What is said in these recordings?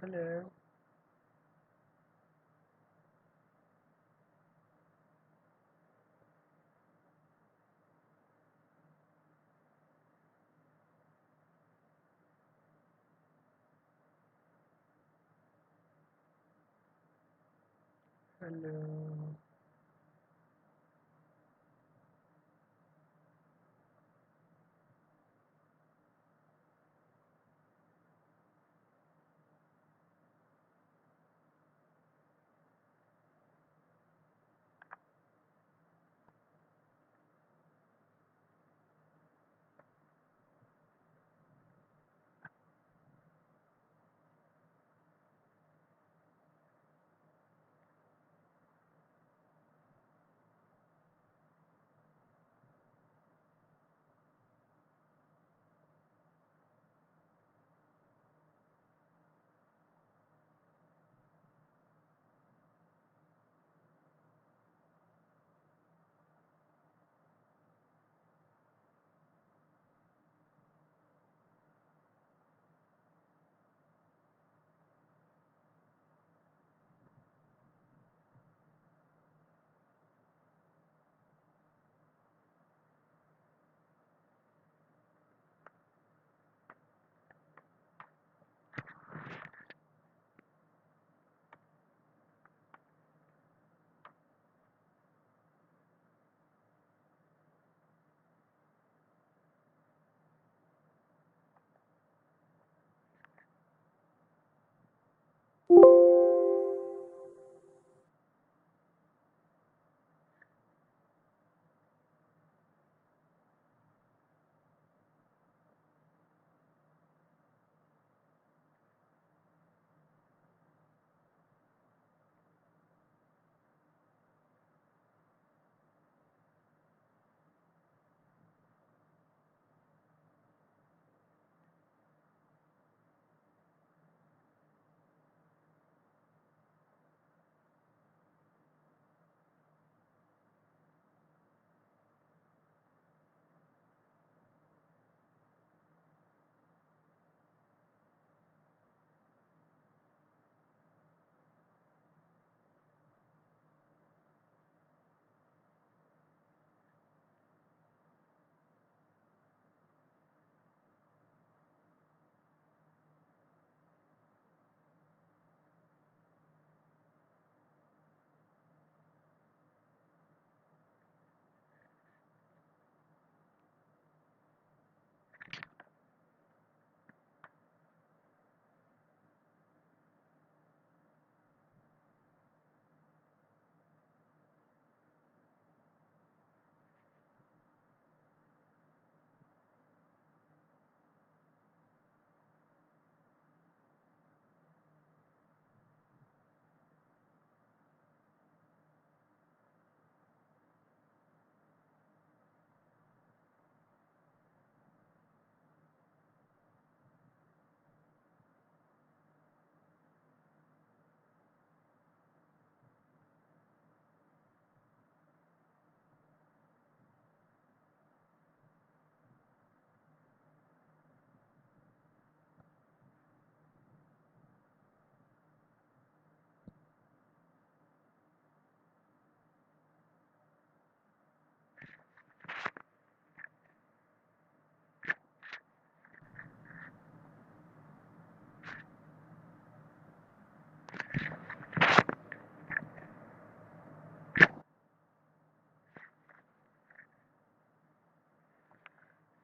Hello. Hello.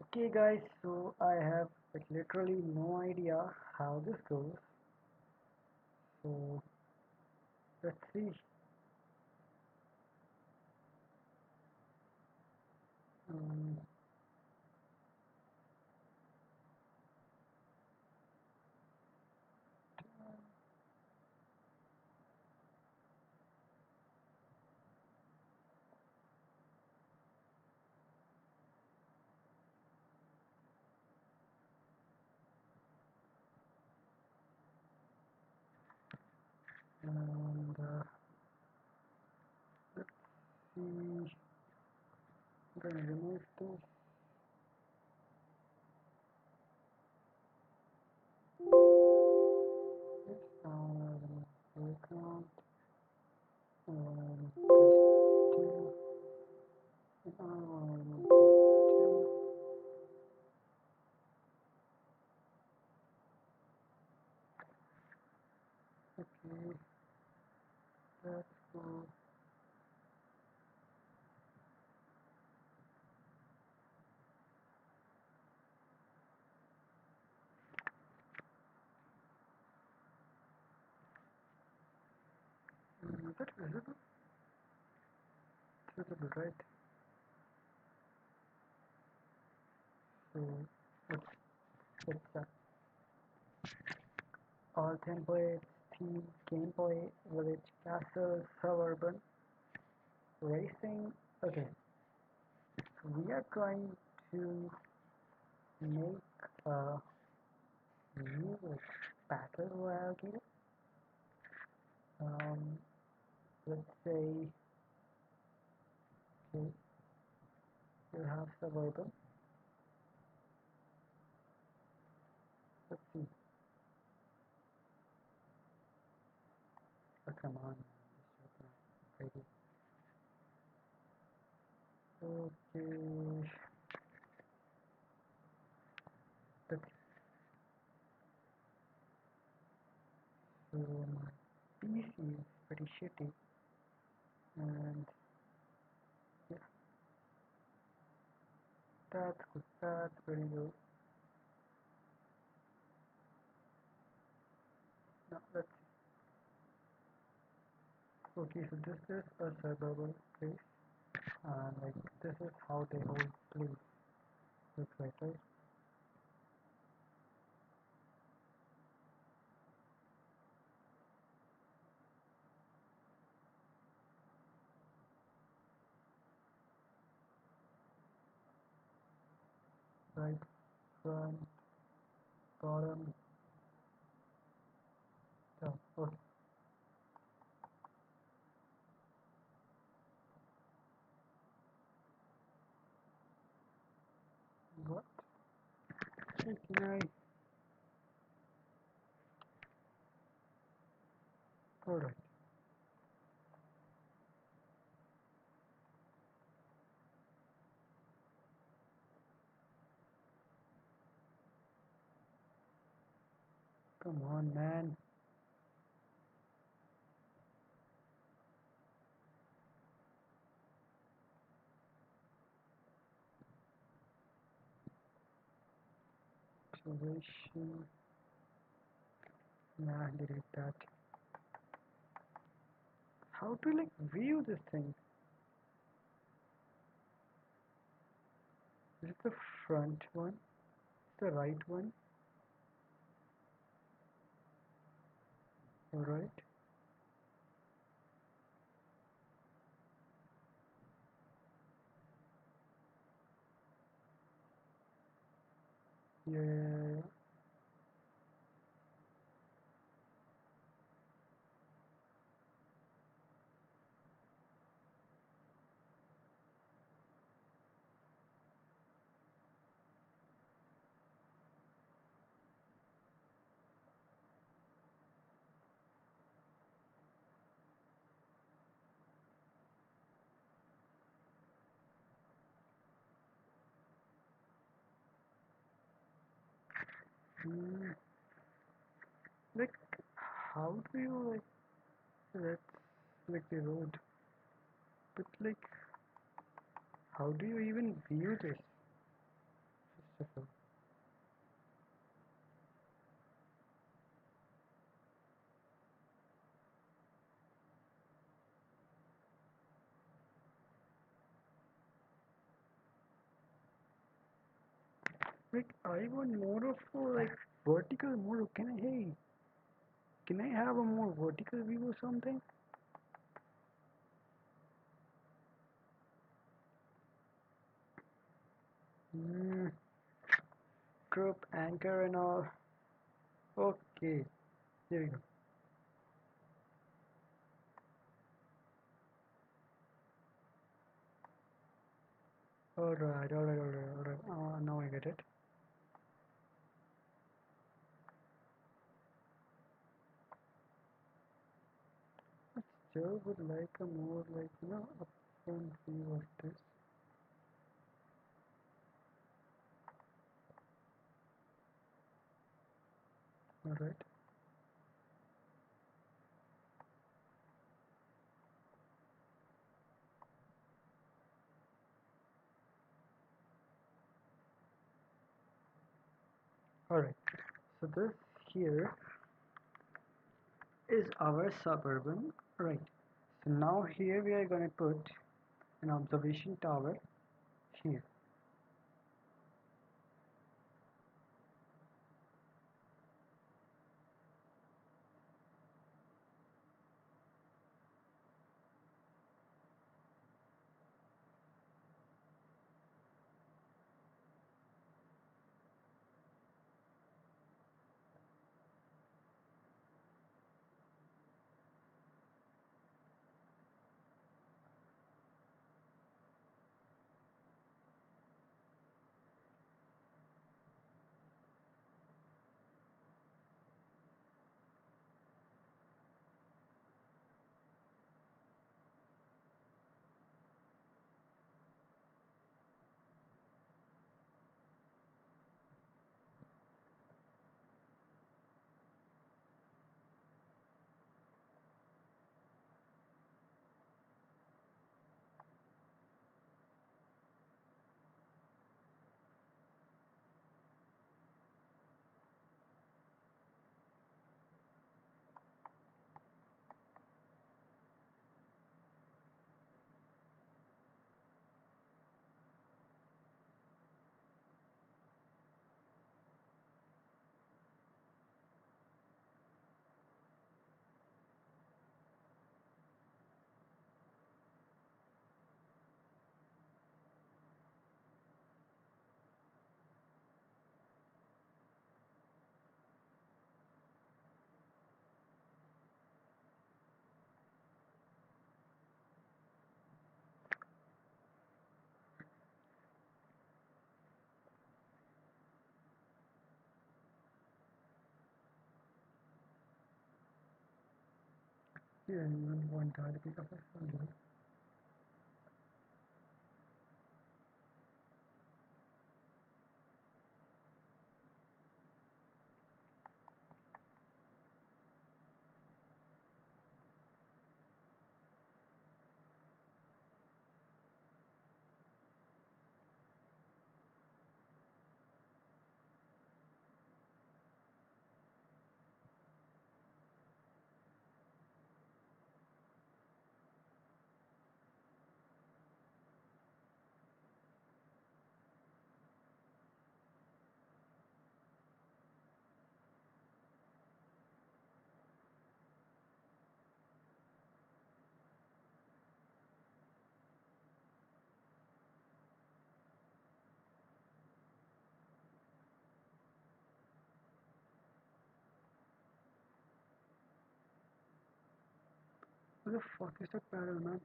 Okay, guys. So I have literally no idea how this goes. So let's see. Um, and let's see. I'm gonna remove this. Yes. Is it visible? It's visible, right? So let's start. All templates, theme, gameplay, village, castle, suburban, racing. Okay, so we are trying to make a new battle royale game. Um, let's say, okay, you have suburban. Let's see. Oh, come on, this is not ready. Okay, let's so my PC is pretty shitty, and yeah, that's good. That's very good. Now let's okay. So this is a suburban place, and like this is how the whole place looks like, right? Right, front, bottom, top. Okay, what? Hey, can I? All right. Come on, man. Observation. Nah, delete that. How to like view this thing? Is it the front one? The right one? All right. Yeah. Hmm. Like, how do you like? That's like the road. But like, how do you even view this? First of all. Like, I want more of a like vertical more. Can I? Hey, can I have a more vertical view or something? Hmm. Group anchor and all. Okay, there we go. Alright, alright, alright, alright. Now I get it. I still would like a more like, upfront view of this. Alright, alright. So this here is our suburban, right? So now here we are going to put an observation tower here. Yeah, and one target pick up a What the fuck is that barrel, man?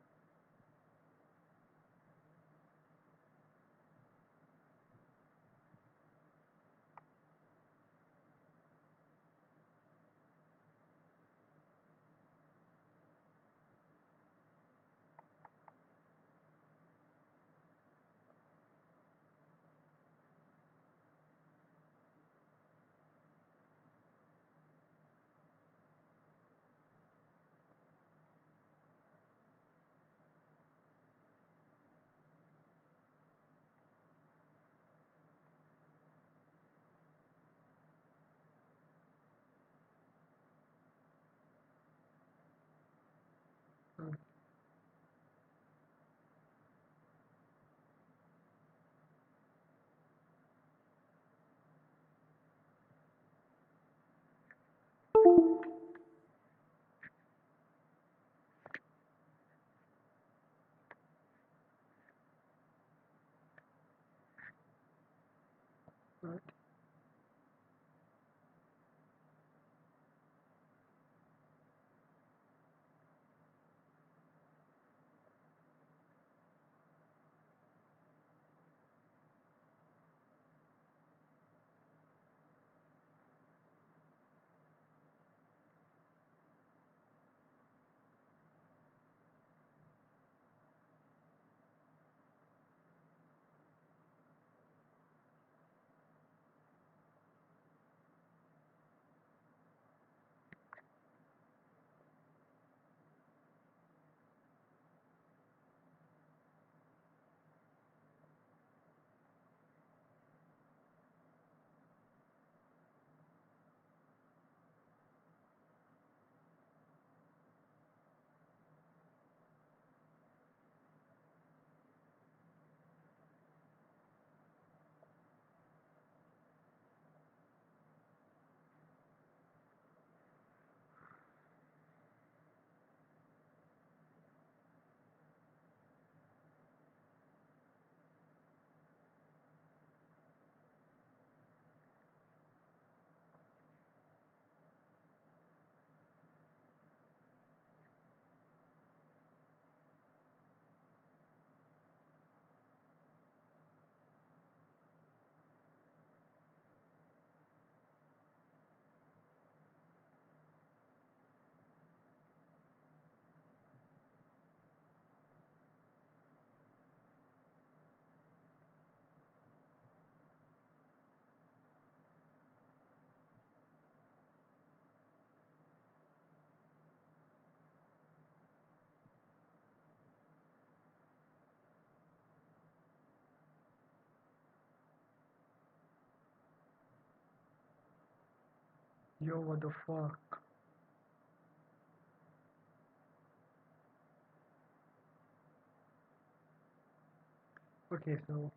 Uh, right? Yo, what the fuck? Okay, so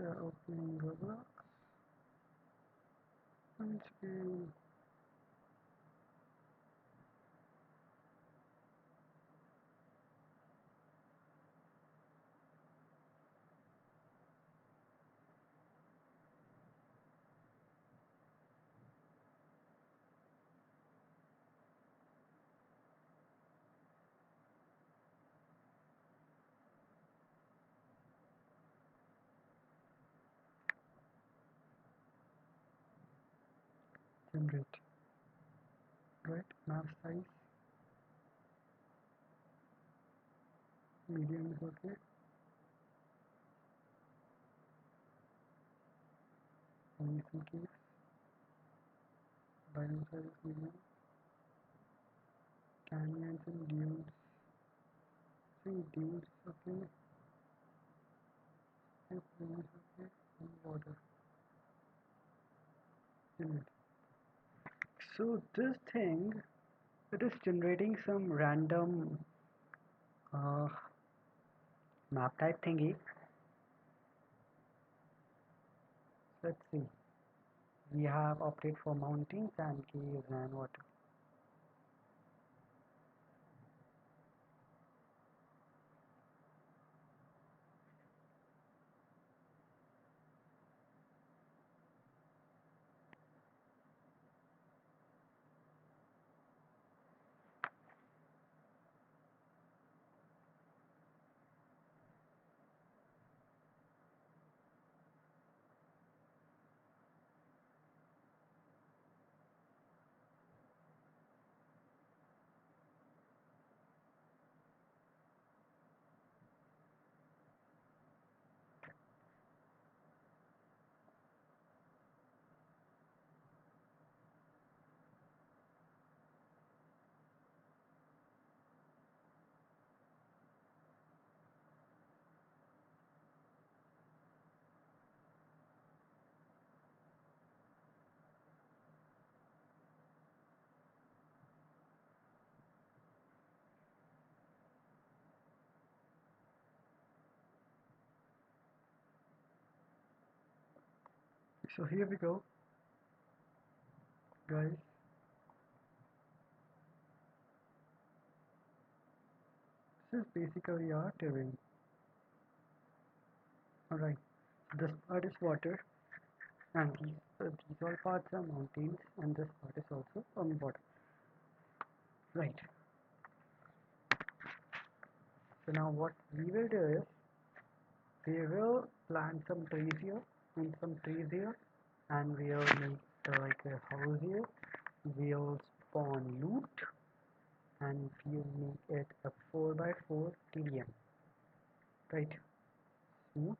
opening Roblox and screen. Generate. Right? Map size. Medium is okay. Anything case. Binding size is medium. Canyons and dunes. See, dunes okay. And plains okay. And water. Generate. So this thing, it is generating some random uh, map type thingy. Let's see. We have opted for mountains and caves and water. So here we go, guys. This is basically our terrain. Alright, this part is water, and these all parts are mountains, and this part is also on water. Right. So now what we will do is we will plant some trees here and some trees here, and we'll make like a house here. We'll spawn loot, and we'll make it a 4x4 TDM. Right. Smooth.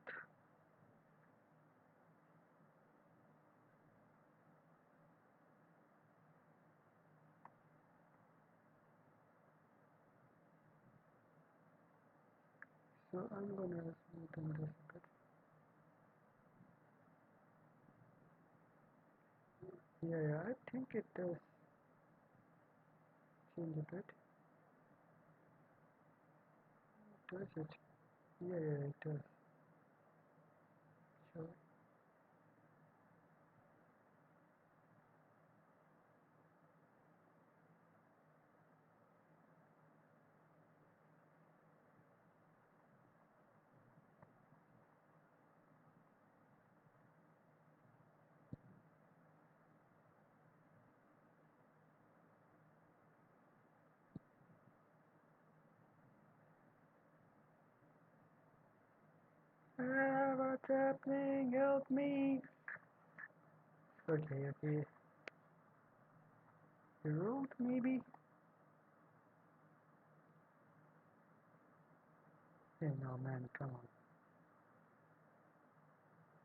So I'm gonna smoothen this a bit. Yeah, I think it does change a bit. Does it? Yeah, it does. Sure. Ah, what's happening? Help me! Okay. The road, maybe? Hey, no, man, come on.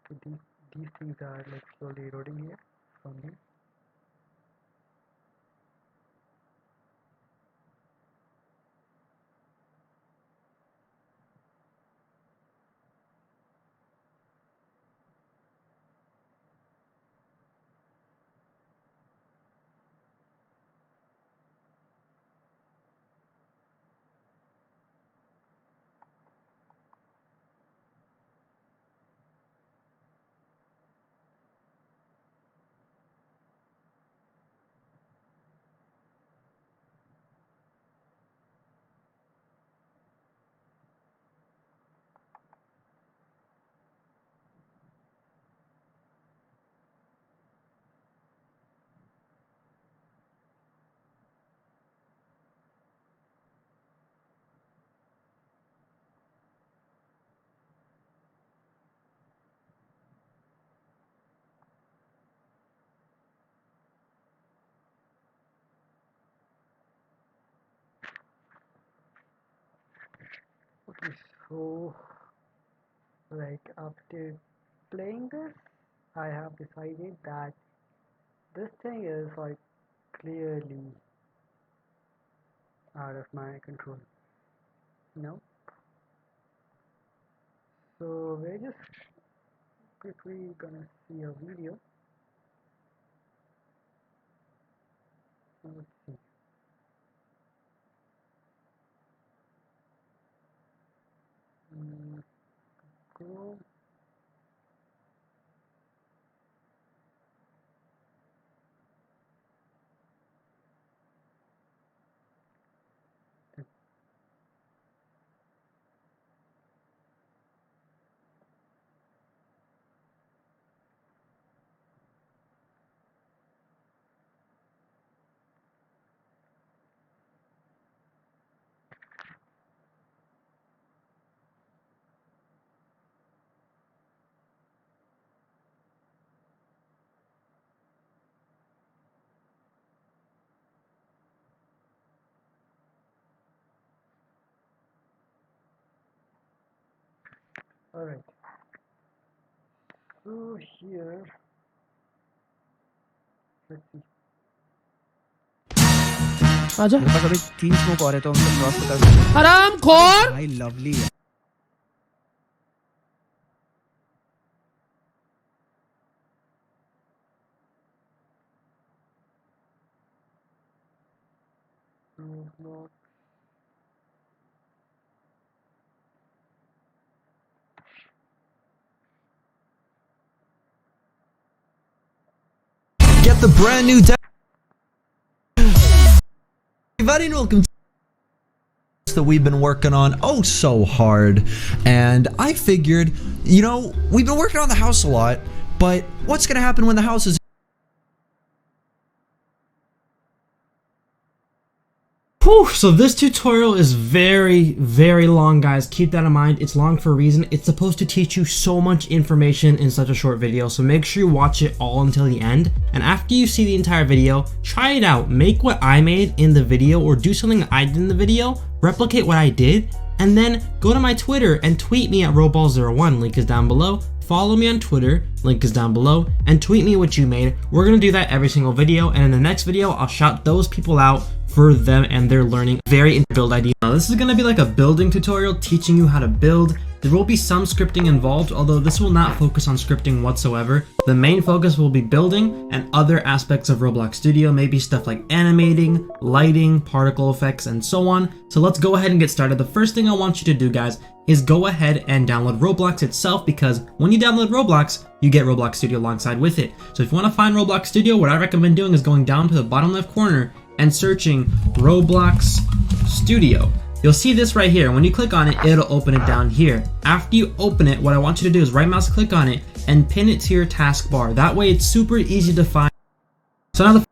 So these things are like slowly eroding here from here. Okay, so like after playing this, I have decided that this thing is like clearly out of my control. No. So we're just quickly gonna see a video. Let's see. Go. All right. So here, let's see. आजा मेरे पास अभी 3 smoke और है तो हम cross पे कर सकते हैं। हराम खोर भाई लवली है। Roblox. Get the brand new everybody and welcome to that we've been working on so hard, and I figured, we've been working on the house a lot, but what's gonna happen when the house is Whew, so this tutorial is very long, guys. Keep that in mind. It's long for a reason. It's supposed to teach you so much information in such a short video, so make sure you watch it all until the end. And after you see the entire video, try it out. Make what I made in the video or do something I did in the video, replicate what I did, and then go to my Twitter and tweet me at Roball01. Link is down below. Follow me on Twitter, link is down below, and tweet me what you made. We're gonna do that every single video, and in the next video, I'll shout those people out for them and their learning very in build idea. Now, this is gonna be like a building tutorial teaching you how to build. There will be some scripting involved, although this will not focus on scripting whatsoever. The main focus will be building and other aspects of Roblox Studio, maybe stuff like animating, lighting, particle effects, and so on. So let's go ahead and get started. The first thing I want you to do, guys, is go ahead and download Roblox itself, because when you download Roblox, you get Roblox Studio alongside with it. So if you want to find Roblox Studio, what I recommend doing is going down to the bottom left corner and searching Roblox Studio. You'll see this right here. When you click on it, it'll open it down here. After you open it, what I want you to do is right mouse click on it and pin it to your taskbar. That way it's super easy to find. So now the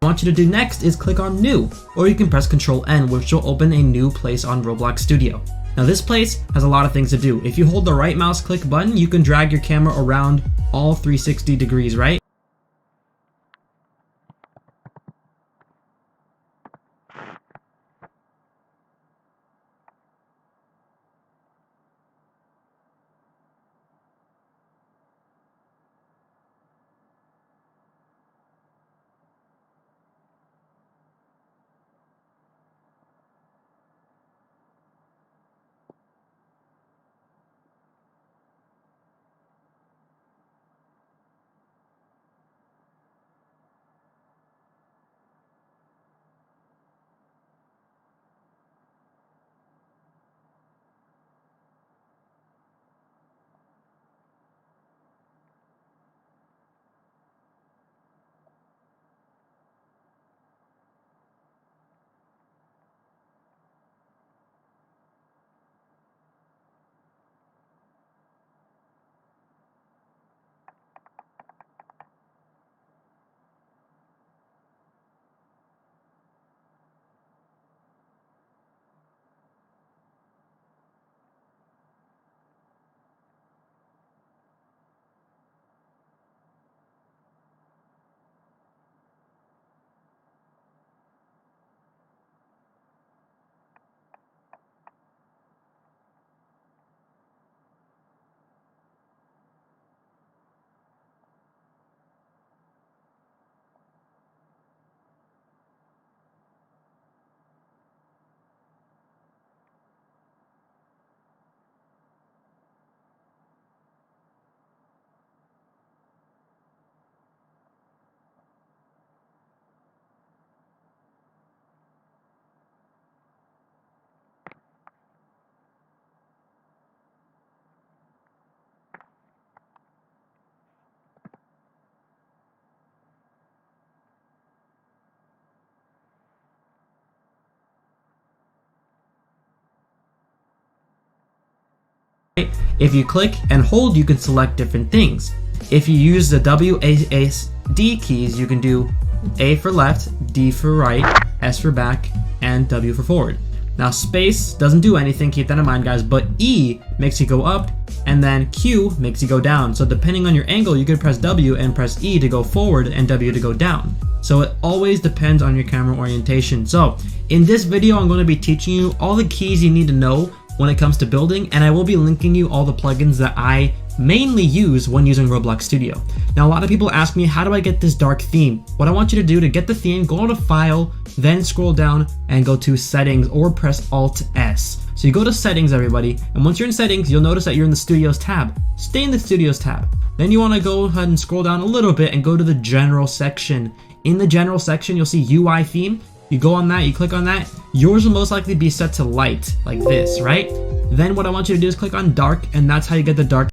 I want you to do next is click on new, or you can press Ctrl N, which will open a new place on Roblox Studio. Now this place has a lot of things to do. If you hold the right mouse click button, you can drag your camera around all 360 degrees, right? If you click and hold, you can select different things. If you use the WASD keys, you can do A for left, D for right, S for back, and W for forward. Now space doesn't do anything, keep that in mind guys, but E makes you go up, and then Q makes you go down. So depending on your angle, you could press W and press E to go forward and W to go down. So it always depends on your camera orientation. So in this video, I'm going to be teaching you all the keys you need to know when it comes to building, and I will be linking you all the plugins that I mainly use when using Roblox Studio. Now a lot of people ask me, how do I get this dark theme? What I want you to do to get the theme, go to File, then scroll down and go to Settings or press Alt S. So you go to Settings everybody, and once you're in Settings, you'll notice that you're in the Studios tab. Stay in the Studios tab. Then you want to go ahead and scroll down a little bit and go to the General section. In the General section, you'll see UI theme. You go on that, you click on that, yours will most likely be set to light, like this, right? Then what I want you to do is click on dark, and that's how you get the dark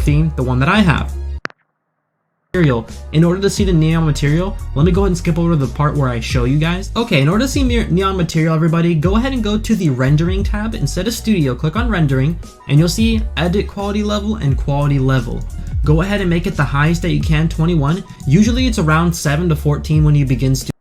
theme, the one that I have. Material. In order to see the neon material, let me go ahead and skip over to the part where I show you guys. Okay, in order to see neon material, everybody, go ahead and go to the rendering tab. Instead of studio, click on rendering, and you'll see edit quality level and quality level. Go ahead and make it the highest that you can, 21. Usually it's around 7 to 14 when you begin studio.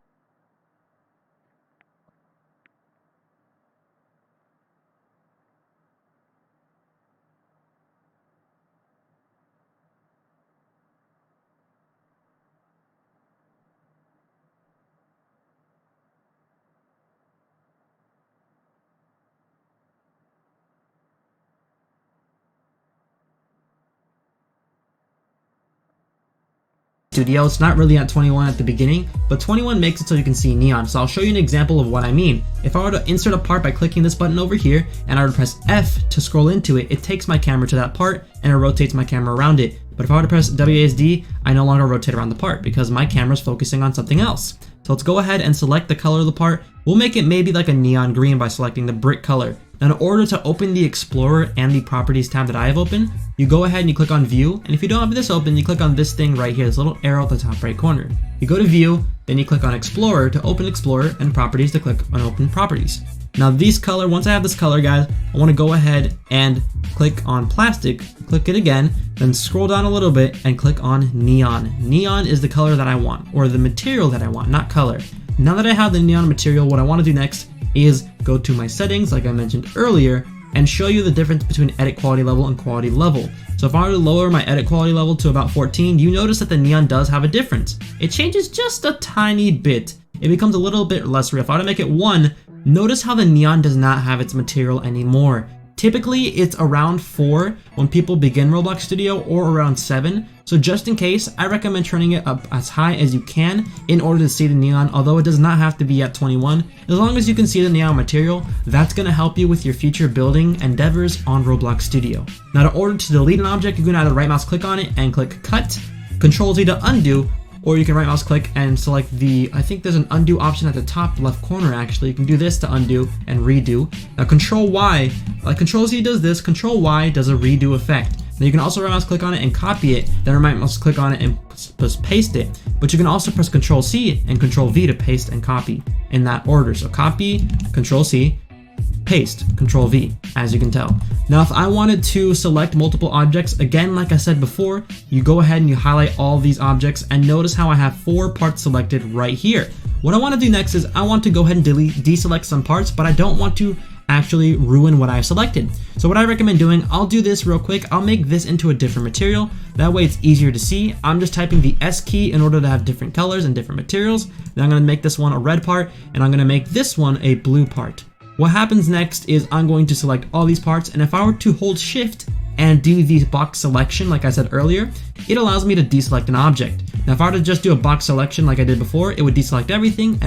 Studio. It's not really at 21 at the beginning, but 21 makes it so you can see neon. So I'll show you an example of what I mean. If I were to insert a part by clicking this button over here, and I were to press F to scroll into it, it takes my camera to that part and it rotates my camera around it. But if I were to press WASD, I no longer rotate around the part because my camera is focusing on something else. So let's go ahead and select the color of the part. We'll make it maybe like a neon green by selecting the brick color. Now in order to open the Explorer and the Properties tab that I have open, you go ahead and you click on View, and if you don't have this open, you click on this thing right here, this little arrow at the top right corner. You go to View, then you click on Explorer to open Explorer, and Properties to click on Open Properties. Now these color, once I have this color, guys, I want to go ahead and click on Plastic, click it again, then scroll down a little bit and click on Neon. Neon is the color that I want, or the material that I want, not color. Now that I have the neon material, what I want to do next is go to my settings, like I mentioned earlier, and show you the difference between edit quality level and quality level. So if I were to lower my edit quality level to about 14, you notice that the neon does have a difference. It changes just a tiny bit. It becomes a little bit less real. If I were to make it 1, notice how the neon does not have its material anymore. Typically, it's around 4 when people begin Roblox Studio, or around 7. So just in case, I recommend turning it up as high as you can in order to see the neon, although it does not have to be at 21. As long as you can see the neon material, that's going to help you with your future building endeavors on Roblox Studio. Now, in order to delete an object, you can either right mouse click on it and click Cut, Control Z to undo, or you can right mouse click and select the, I think there's an undo option at the top left corner actually. You can do this to undo and redo. Now Control Y, like Control Z does this, Control Y does a redo effect. Now you can also right mouse click on it and copy it, then right mouse click on it and just paste it. But you can also press Control C and Control V to paste and copy in that order. So copy, Control C, paste, Control V, as you can tell. Now if I wanted to select multiple objects, again like I said before, you go ahead and you highlight all these objects, and notice how I have 4 parts selected right here. What I want to do next is I want to go ahead and deselect some parts, but I don't want to actually ruin what I've selected. So what I recommend doing, I'll do this real quick. I'll make this into a different material. That way it's easier to see. I'm just typing the S key in order to have different colors and different materials. Then I'm going to make this one a red part, and I'm going to make this one a blue part. What happens next is I'm going to select all these parts, and if I were to hold shift and do the box selection like I said earlier, it allows me to deselect an object. Now if I were to just do a box selection like I did before, it would deselect everything.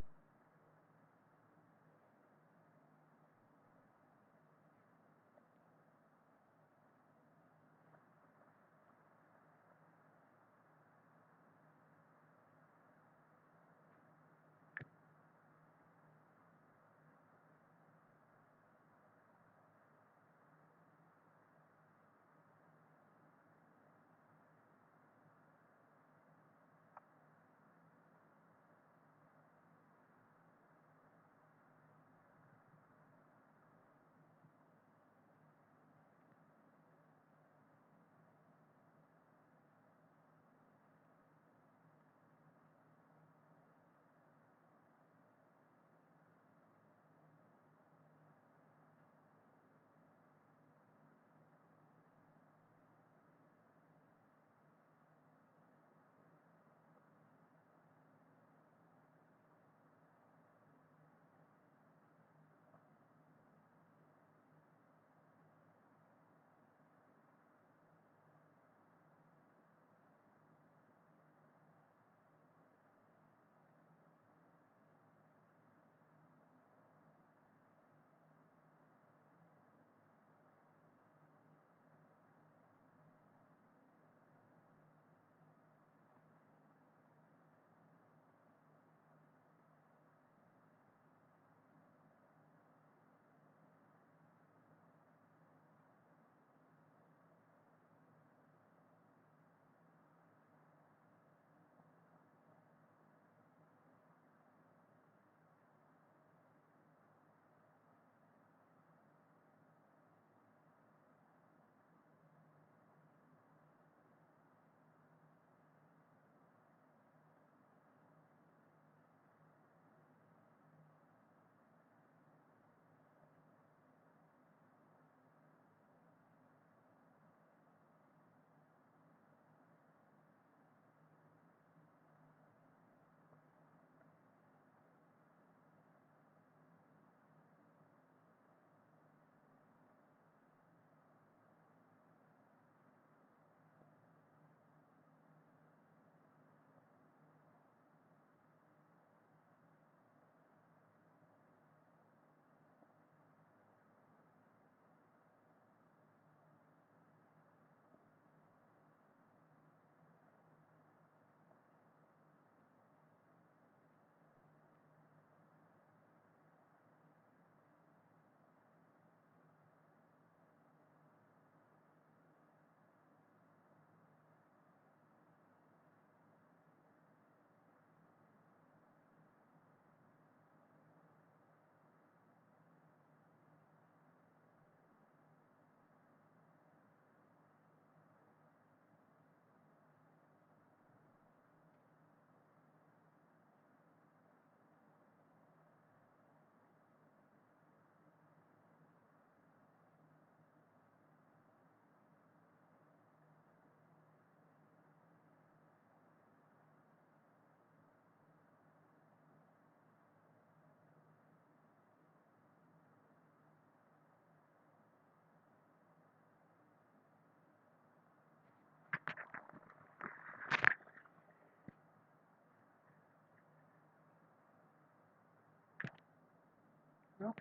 No?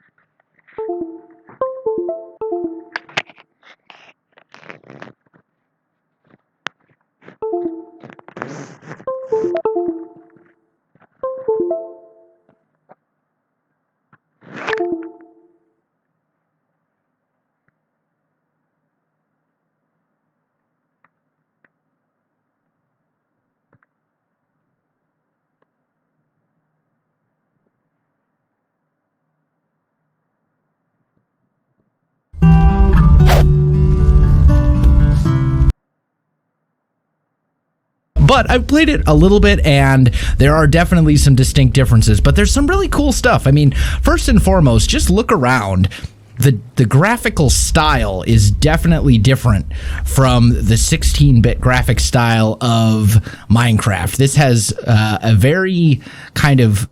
But I've played it a little bit, and there are definitely some distinct differences, but there's some really cool stuff. I mean, first and foremost, just look around. The graphical style is definitely different from the 16-bit graphic style of Minecraft. This has a very kind of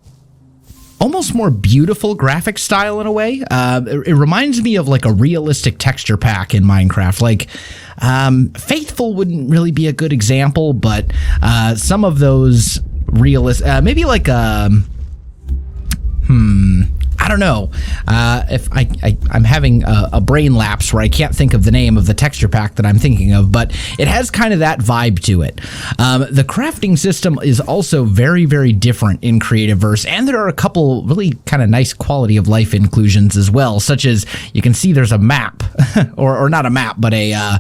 almost more beautiful graphic style in a way. It reminds me of like a realistic texture pack in Minecraft. Like Faithful wouldn't really be a good example, but some of those maybe like I don't know if I'm having a brain lapse where I can't think of the name of the texture pack that I'm thinking of, but it has kind of that vibe to it. The crafting system is also very, very different in Creativeverse, and there are a couple really kind of nice quality of life inclusions as well, such as you can see there's a map, or not a map, but a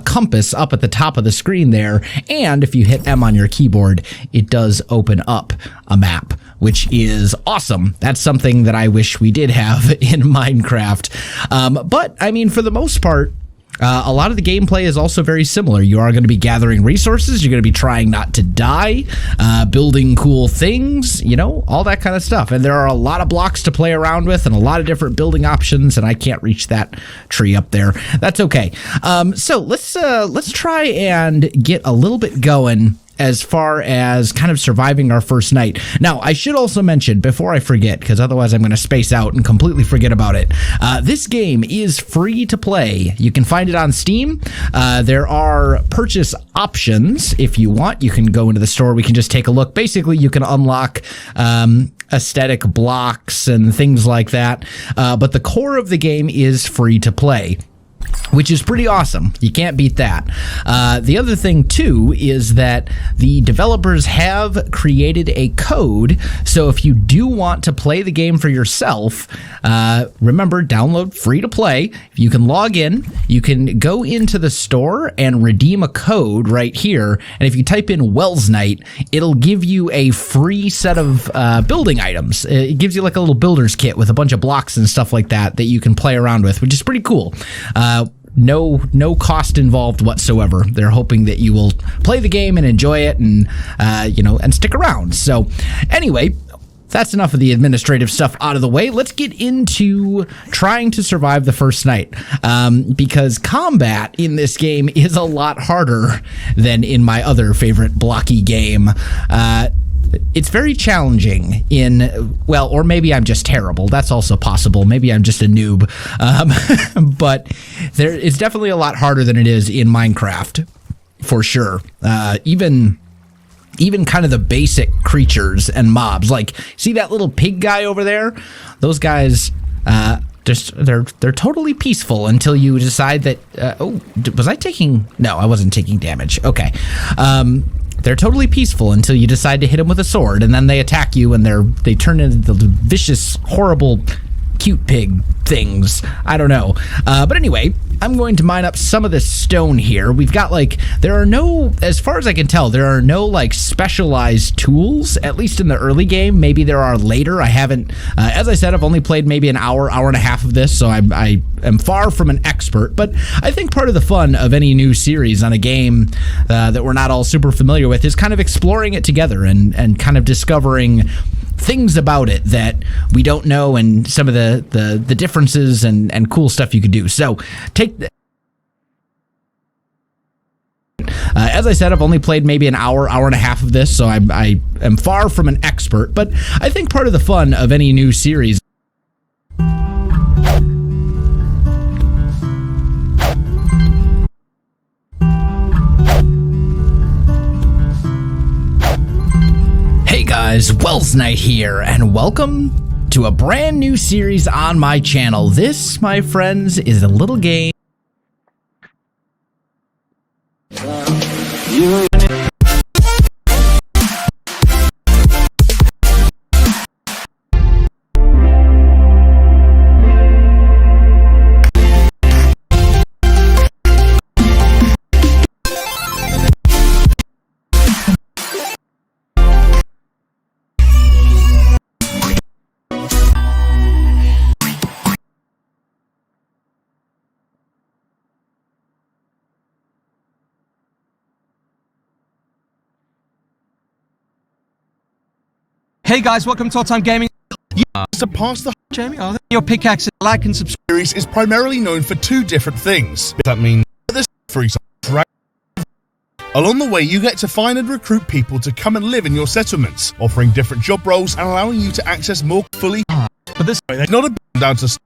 compass up at the top of the screen there, and if you hit M on your keyboard, it does open up a map, which is awesome. That's something that I wish we did have in Minecraft. But, I mean, for the most part, a lot of the gameplay is also very similar. You are going to be gathering resources. You're going to be trying not to die, building cool things, you know, all that kind of stuff. And there are a lot of blocks to play around with and a lot of different building options, and I can't reach that tree up there. That's okay. So let's try and get a little bit going as far as kind of surviving our first night. Now, I should also mention, before I forget, because otherwise I'm going to space out and completely forget about it, this game is free to play. You can find it on Steam. There are purchase options if you want. You can go into the store. We can just take a look. Basically, you can unlock aesthetic blocks and things like that. But the core of the game is free to play, which is pretty awesome. You can't beat that. The other thing, too, is that the developers have created a code, so if you do want to play the game for yourself, remember, download free to play. You can log in, you can go into the store and redeem a code right here, and if you type in Wells Night, it'll give you a free set of building items. It gives you like a little builder's kit with a bunch of blocks and stuff like that you can play around with, which is pretty cool. No cost involved whatsoever. They're hoping that you will play the game and enjoy it and, and stick around. So anyway, that's enough of the administrative stuff out of the way. Let's get into trying to survive the first night, because combat in this game is a lot harder than in my other favorite blocky game. It's very challenging or maybe I'm just terrible. That's also possible. Maybe I'm just a noob. But it's definitely a lot harder than it is in Minecraft, for sure. Even kind of the basic creatures and mobs. Like, see that little pig guy over there? Those guys, they're totally peaceful until you decide that, was I taking... No, I wasn't taking damage. Okay. They're totally peaceful until you decide to hit them with a sword, and then they attack you, and they turn into the vicious, horrible, cute pig things. I don't know. But anyway, I'm going to mine up some of this stone here. We've got as far as I can tell, there are no specialized tools, at least in the early game. Maybe there are later. I haven't, as I said, I've only played maybe an hour and a half of this, so I am far from an expert. But I think part of the fun of any new series on a game that we're not all super familiar with is kind of exploring it together and kind of discovering things about it that we don't know, and some of the differences and cool stuff you could do. So as I said, I've only played maybe an hour and a half of this, so I am far from an expert, but I think part of the fun of any new series guys, Wells Night here, and welcome to a brand new series on my channel. This, my friends, is a little game. Hey guys, welcome to All Time Gaming. To pass the Jamie, your pickaxe, like and subscribe. series is primarily known for two different things. That means this, for example, along the way you get to find and recruit people to come and live in your settlements, offering different job roles and allowing you to access more fully. But this Way, not a down to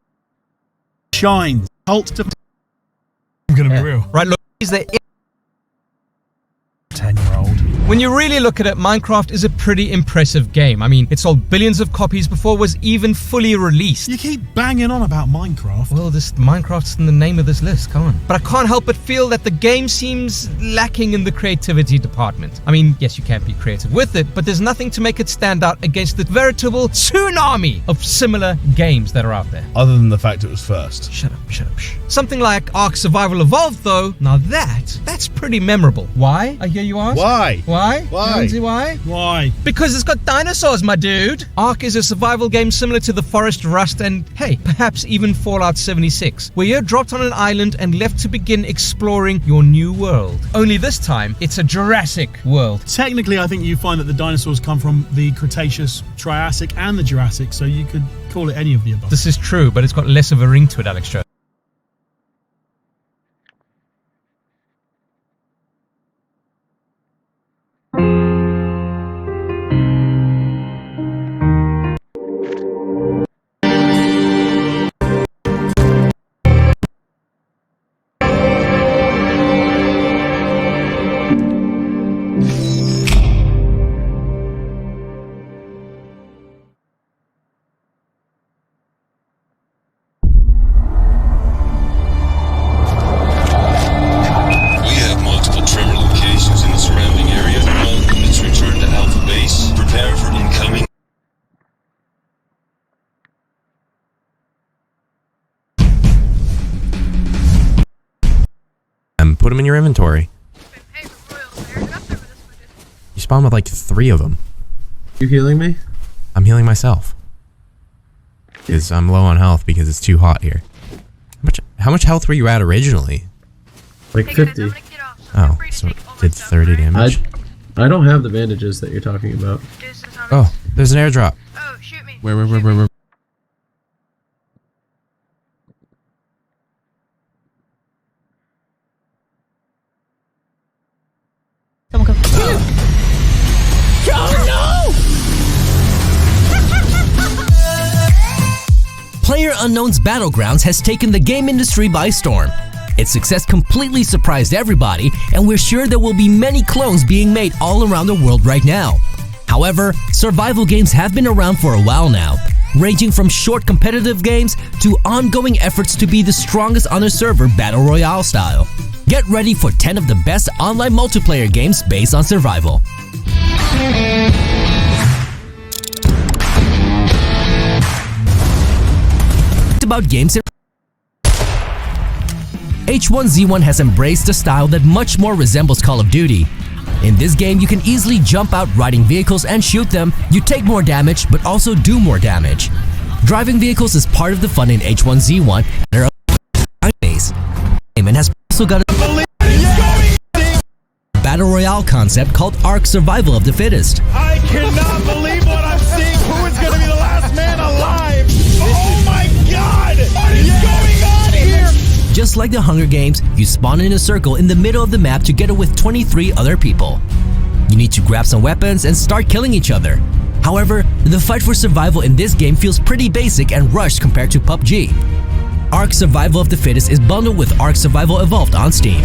shines. Cult to. I'm gonna be real. right, look, is there 10-year-old. when you really look at it, Minecraft is a pretty impressive game. I mean, it sold billions of copies before it was even fully released. You keep banging on about Minecraft. Well, this Minecraft's in the name of this list, come on. But I can't help but feel that the game seems lacking in the creativity department. I mean, yes, you can be creative with it, but there's nothing to make it stand out against the veritable tsunami of similar games that are out there. other than the fact it was first. Shut up, shh. Something like Ark Survival Evolved, though, now that's pretty memorable. Why? I hear you ask? Why? Why? Why? Jonesy, why? Why? Because it's got dinosaurs, my dude. Ark is a survival game similar to The Forest, Rust, and hey, perhaps even Fallout 76, where you're dropped on an island and left to begin exploring your new world. Only this time, it's a Jurassic world. Technically, I think you find that the dinosaurs come from the Cretaceous, Triassic, and the Jurassic, so you could call it any of the above. This is true, but it's got less of a ring to it, Alex Jones. Put them in your inventory. You spawn with like 3 of them. You healing me? I'm healing myself. Because I'm low on health because it's too hot here. How much health were you at originally? Like 50. Oh, so it did 30 damage. I don't have the bandages that you're talking about. Oh, there's an airdrop. Oh, shoot me. Where? Someone come. PlayerUnknown's Battlegrounds has taken the game industry by storm. Its success completely surprised everybody, and we're sure there will be many clones being made all around the world right now. However, survival games have been around for a while now, ranging from short competitive games to ongoing efforts to be the strongest on a server battle royale style. Get ready for 10 of the best online multiplayer games based on survival. About games and H1Z1 has embraced a style that much more resembles Call of Duty. In this game, you can easily jump out riding vehicles and shoot them. You take more damage, but also do more damage. Driving vehicles is part of the fun in H1Z1 and has also got a battle royale concept called Ark Survival of the Fittest. I cannot believe what I'm seeing. Who is going to be the last man alive? Oh my god! What is going on here? Just like the Hunger Games, you spawn in a circle in the middle of the map together with 23 other people. You need to grab some weapons and start killing each other. However, the fight for survival in this game feels pretty basic and rushed compared to PUBG. Ark Survival of the Fittest is bundled with Ark Survival Evolved on Steam.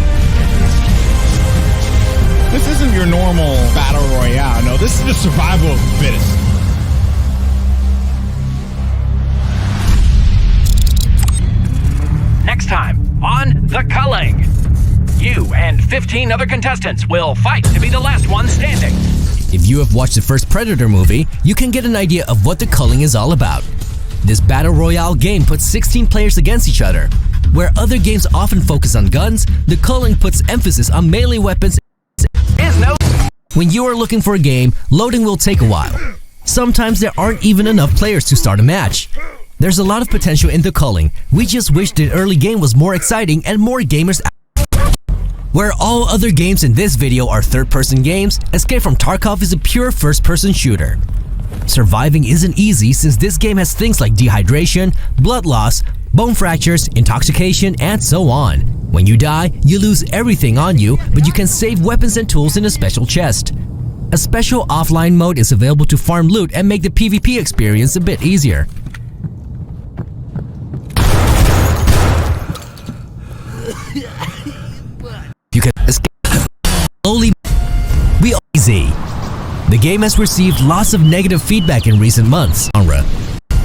This isn't your normal battle royale. No, this is the survival of the fittest. The Culling. You and 15 other contestants will fight to be the last one standing. If you have watched the first Predator movie, you can get an idea of what The Culling is all about. This battle royale game puts 16 players against each other. Where other games often focus on guns, The Culling puts emphasis on melee weapons. When you are looking for a game, loading will take a while. Sometimes there aren't even enough players to start a match. There's a lot of potential in The Culling. We just wish the early game was more exciting and more gamers. Where all other games in this video are third-person games, Escape from Tarkov is a pure first-person shooter. Surviving isn't easy since this game has things like dehydration, blood loss, bone fractures, intoxication, and so on. When you die, you lose everything on you, but you can save weapons and tools in a special chest. A special offline mode is available to farm loot and make the PvP experience a bit easier. You can escape slowly. Easy. The game has received lots of negative feedback in recent months.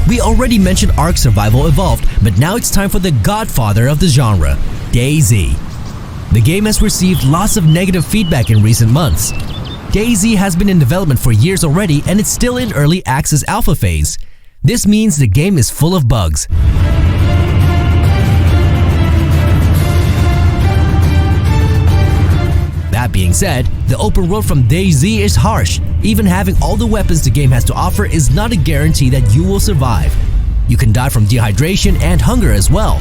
We already mentioned Ark Survival Evolved, but now it's time for the godfather of the genre, DayZ. The game has received lots of negative feedback in recent months. DayZ has been in development for years already and it's still in early access alpha phase. This means the game is full of bugs. That being said, the open world from DayZ is harsh. Even having all the weapons the game has to offer is not a guarantee that you will survive. You can die from dehydration and hunger as well.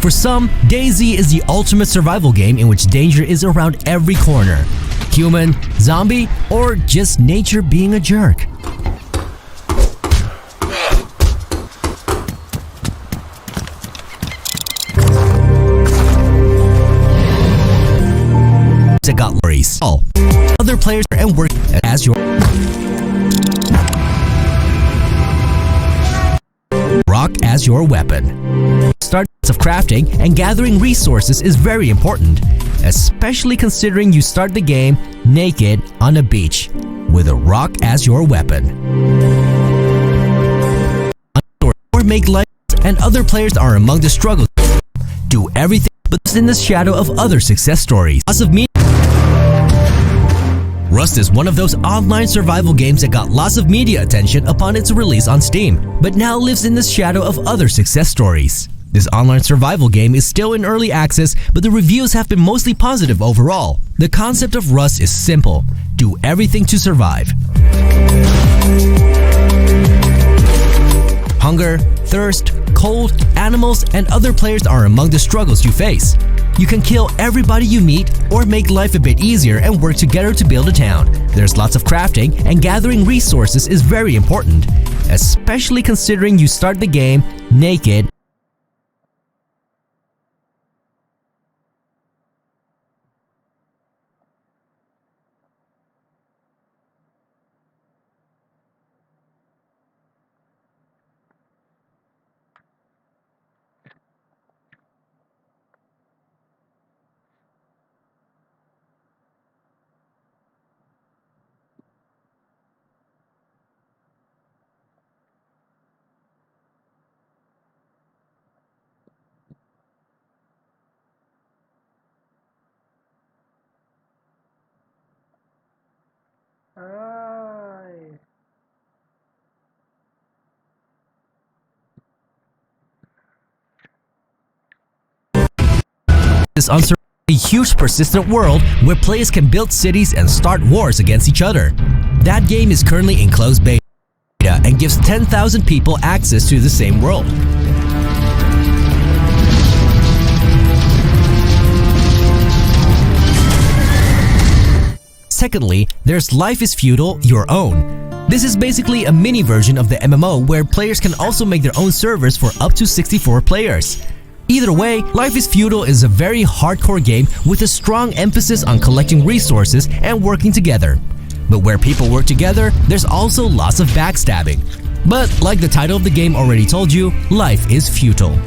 For some, DayZ is the ultimate survival game in which danger is around every corner. Human, zombie, or just nature being a jerk. Got worries. All other players and work as your rock as your weapon. Starts of crafting and gathering resources is very important, especially considering you start the game naked on a beach with a rock as your weapon. Or make life and other players are among the struggles. Do everything but in the shadow of other success stories. Lots of media. Rust is one of those online survival games that got lots of media attention upon its release on Steam, but now lives in the shadow of other success stories. This online survival game is still in early access, but the reviews have been mostly positive overall. The concept of Rust is simple: do everything to survive. Hunger, thirst, cold, animals, and other players are among the struggles you face. You can kill everybody you meet or make life a bit easier and work together to build a town. There's lots of crafting and gathering resources is very important, especially considering you start the game naked. Aye. This uncertain, huge persistent world where players can build cities and start wars against each other. That game is currently in closed beta and gives 10,000 people access to the same world. Secondly, there's Life is Feudal Your Own. This is basically a mini version of the MMO where players can also make their own servers for up to 64 players. Either way, Life is Feudal is a very hardcore game with a strong emphasis on collecting resources and working together. But where people work together, there's also lots of backstabbing. But like the title of the game already told you, life is futile.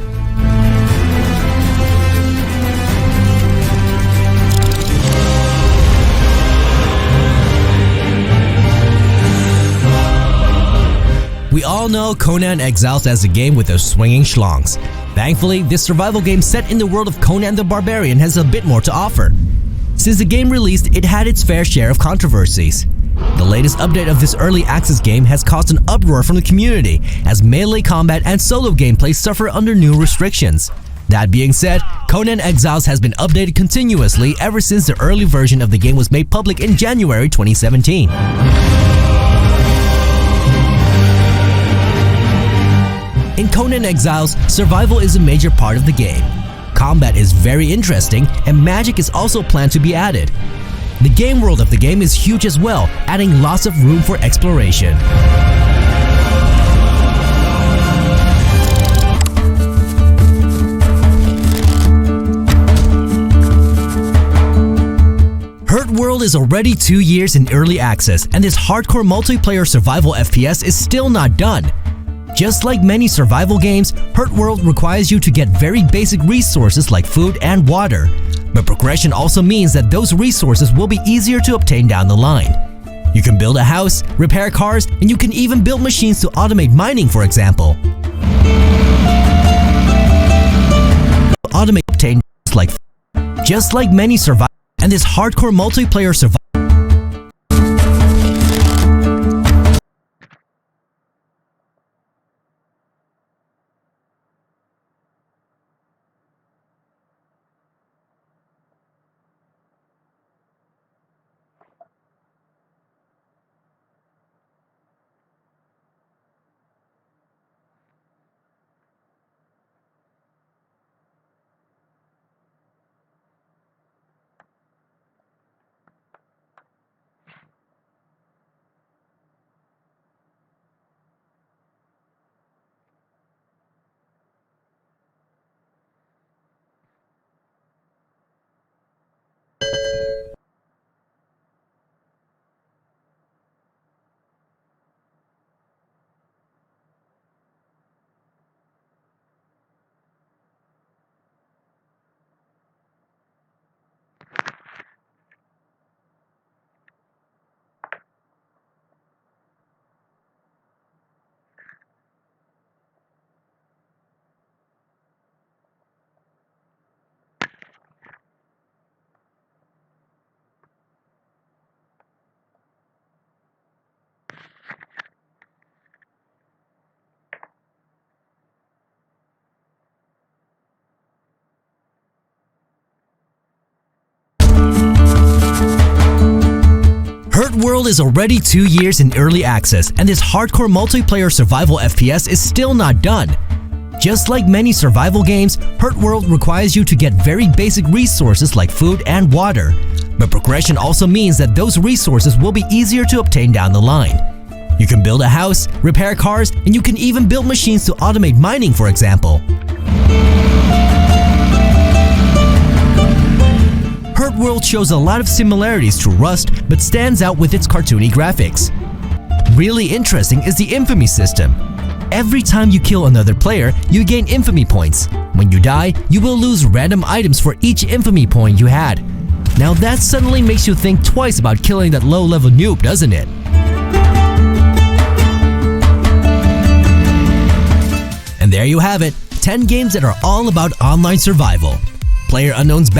We all know Conan Exiles as a game with those swinging schlongs. Thankfully, this survival game set in the world of Conan the Barbarian has a bit more to offer. Since the game released, it had its fair share of controversies. The latest update of this early access game has caused an uproar from the community as melee combat and solo gameplay suffer under new restrictions. That being said, Conan Exiles has been updated continuously ever since the early version of the game was made public in January 2017. In Conan Exiles, survival is a major part of the game. Combat is very interesting, and magic is also planned to be added. The game world of the game is huge as well, adding lots of room for exploration. Hurt World is already 2 years in early access, and this hardcore multiplayer survival FPS is still not done. Just like many survival games, Hurt World requires you to get very basic resources like food and water. But progression also means that those resources will be easier to obtain down the line. You can build a house, repair cars, and you can even build machines to automate mining, for example. Automate obtain like just like many survival and this hardcore multiplayer survival. Hurt World is already 2 years in early access, and this hardcore multiplayer survival FPS is still not done. Just like many survival games, Hurt World requires you to get very basic resources like food and water. But progression also means that those resources will be easier to obtain down the line. You can build a house, repair cars, and you can even build machines to automate mining, for example. Hurt World shows a lot of similarities to Rust, but stands out with its cartoony graphics. Really interesting is the infamy system. Every time you kill another player, you gain infamy points. When you die, you will lose random items for each infamy point you had. Now that suddenly makes you think twice about killing that low-level noob, doesn't it? And there you have it, 10 games that are all about online survival. PlayerUnknown's